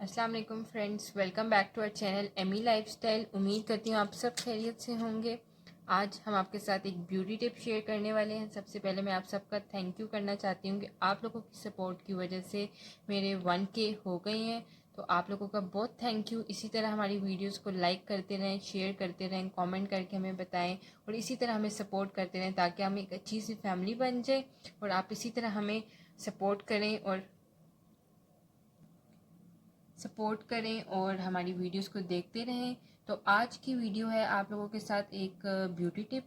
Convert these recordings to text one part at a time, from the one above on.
अस्सलाम वालेकुम friends, welcome back to our channel Amy lifestyle. उम्मीद करती हूँ आप सब खैरियत से होंगे। आज हम आपके साथ एक ब्यूटी टिप शेयर करने वाले हैं। सबसे पहले मैं आप सबका थैंक यू करना चाहती हूँ कि आप लोगों की सपोर्ट की वजह से मेरे 1K हो गए हैं, तो आप लोगों का बहुत थैंक यू। इसी तरह हमारी वीडियोस को लाइक करते रहें, शेयर करते रहें, कमेंट करके हमें बताएं और इसी तरह हमें सपोर्ट करते रहें ताकि हम एक अच्छी सी फैमिली बन जाए और आप इसी तरह हमें सपोर्ट करें और हमारी वीडियोस को देखते रहें। तो आज की वीडियो है आप लोगों के साथ एक ब्यूटी टिप।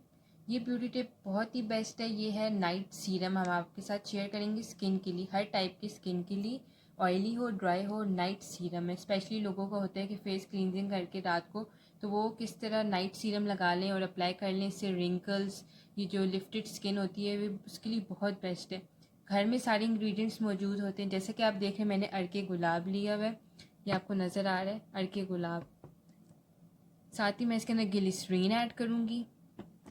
ये ब्यूटी टिप बहुत ही बेस्ट है। ये है नाइट सीरम। हम आपके साथ शेयर करेंगे स्किन के लिए, हर टाइप की स्किन के लिए, ऑयली हो ड्राई हो, नाइट सीरम है। स्पेशली लोगों को होता है कि फेस क्लींजिंग करके रात को, तो वो किस तरह नाइट सीरम लगा लें और अप्लाई कर लें। इससे रिंकल्स, ये जो लिफ्टेड स्किन होती है, वो उसके लिए बहुत बेस्ट है। घर में सारे इंग्रेडिएंट्स मौजूद होते हैं। जैसे कि आप देख रहे हैं, मैंने अर्के गुलाब लिया हुआ है, ये आपको नज़र आ रहा है अर्के गुलाब। साथ ही मैं इसके अंदर ग्लिसरीन ऐड करूँगी।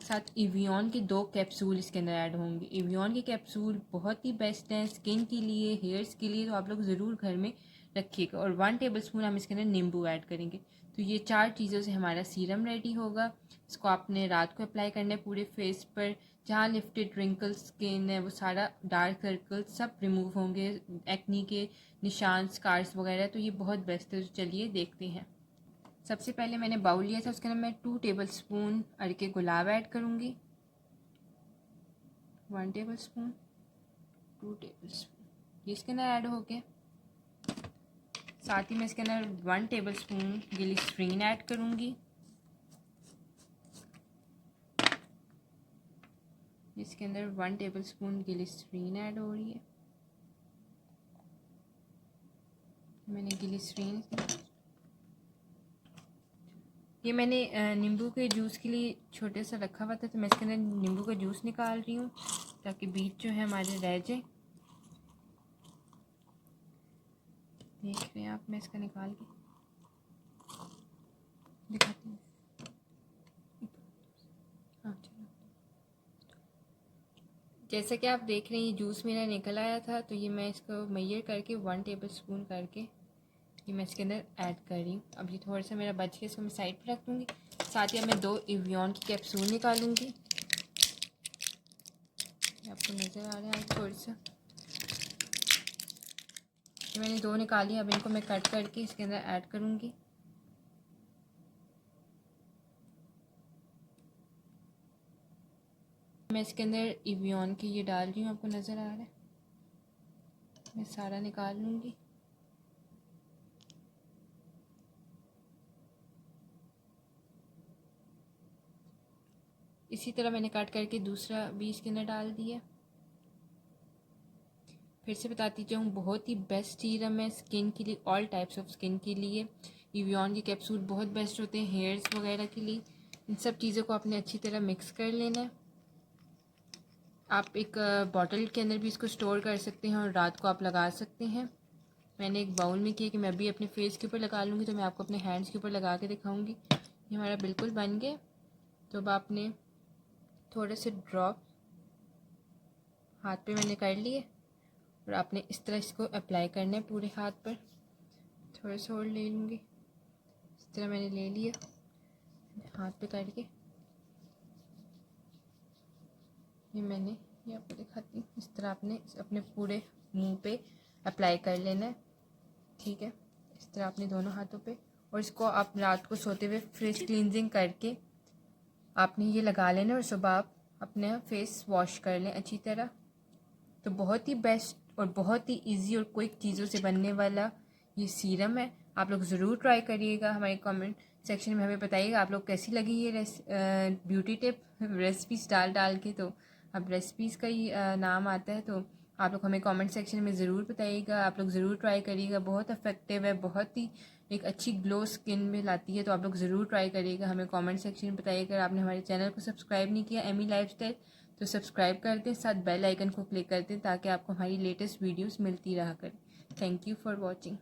साथ एवियन के 2 कैप्सूल इसके अंदर ऐड होंगे। एवियन के कैप्सूल बहुत ही बेस्ट हैं स्किन के लिए, हेयर्स के लिए, तो आप लोग ज़रूर घर में रखिएगा। और 1 टेबलस्पून हम इसके अंदर नींबू ऐड करेंगे। तो ये 4 चीज़ों से हमारा सीरम रेडी होगा। इसको आपने रात को अप्लाई करना है पूरे फेस पर। जहाँ लिफ्टेड रिंकल्स स्किन है, वो सारा डार्क सर्कल सब रिमूव होंगे, एक्नी के निशान, स्कार्स वगैरह। तो ये बहुत बेस्ट है। तो चलिए देखते हैं। सबसे पहले मैंने बाउल लिया था, उसके अंदर मैं 2 टेबलस्पून अर्के गुलाब ऐड करूँगी। 1 टेबलस्पून, 2 टेबलस्पून, ये इसके अंदर ऐड हो गया। साथ ही मैं इसके अंदर 1 टेबलस्पून ग्लिसरीन ऐड करूँगी। इसके अंदर 1 टेबलस्पून ग्लिसरीन ऐड हो रही है। मैंने ग्लिसरीन, ये मैंने नींबू के जूस के लिए छोटे सा रखा हुआ था, तो मैं इसके अंदर नींबू का जूस निकाल रही हूँ ताकि बीज जो है हमारे रह जाए। देख रहे हैं आप, मैं इसका निकाल के दिखाती हूँ। हाँ चलो, जैसा कि आप देख रहे हैं ये जूस मेरा निकल आया था, तो ये मैं इसको मेजर करके 1 टेबलस्पून करके ये मैं इसके अंदर ऐड कर रही हूँ। अब ये थोड़ा सा मेरा बच गया, इसको मैं साइड पर रख दूँगी। साथ ही अब मैं 2 एवियन की कैप्सूल निकालूँगी। आपको नज़र आ रहा है थोड़ा सा, ये मैंने 2 निकाली। अब इनको मैं कट करके इसके अंदर ऐड करूँगी। मैं इसके अंदर एवियन की ये डाल रही हूँ, आपको नज़र आ रहा है। मैं सारा निकाल लूँगी। इसी तरह मैंने काट करके दूसरा भी इसके अंदर डाल दिया। फिर से बताती जाऊँ, बहुत ही बेस्ट सीरम है स्किन के लिए, ऑल टाइप्स ऑफ स्किन के लिए। एवियन के कैप्सूल बहुत बेस्ट होते हैं हेयर्स वगैरह के लिए। इन सब चीज़ों को आपने अच्छी तरह मिक्स कर लेना है। आप एक बॉटल के अंदर भी इसको स्टोर कर सकते हैं और रात को आप लगा सकते हैं। मैंने एक बाउल में किया कि मैं भी अपने फेस के ऊपर लगा लूँगी, तो मैं आपको अपने हैंड्स के ऊपर लगा के दिखाऊँगी। ये हमारा बिल्कुल बन गया। तो अब आपने थोड़े से ड्रॉप हाथ पे मैंने कर लिए और आपने इस तरह इसको अप्लाई करना है पूरे हाथ पर। थोड़ा सा और ले लूँगी, इस तरह मैंने ले लिया हाथ पे करके। ये आपको दिखाती हूँ। इस तरह आपने अपने पूरे मुंह पे अप्लाई कर लेना है, ठीक है। इस तरह आपने दोनों हाथों पे, और इसको आप रात को सोते हुए फेस क्लींजिंग करके आपने ये लगा लेना और सुबह आप अपना फेस वॉश कर लें अच्छी तरह। तो बहुत ही बेस्ट और बहुत ही इजी और क्विक चीज़ों से बनने वाला ये सीरम है। आप लोग ज़रूर ट्राई करिएगा। हमारे कमेंट सेक्शन में हमें बताइएगा आप लोग कैसी लगी ये ब्यूटी टिप। रेसिपीज़ डाल के, तो अब रेसिपीज़ का ही नाम आता है, तो आप लोग हमें कमेंट सेक्शन में ज़रूर बताइएगा। आप लोग ज़रूर ट्राई करिएगा। बहुत इफेक्टिव है, बहुत ही एक अच्छी ग्लो स्किन में लाती है। तो आप लोग ज़रूर ट्राई करिएगा। हमें कमेंट सेक्शन में बताइएगा। अगर आपने हमारे चैनल को सब्सक्राइब नहीं किया एमी लाइफस्टाइल, तो सब्सक्राइब कर दें, साथ बेल आइकन को क्लिक कर दें ताकि आपको हमारी लेटेस्ट वीडियोस मिलती रहा करें। Thank you for watching.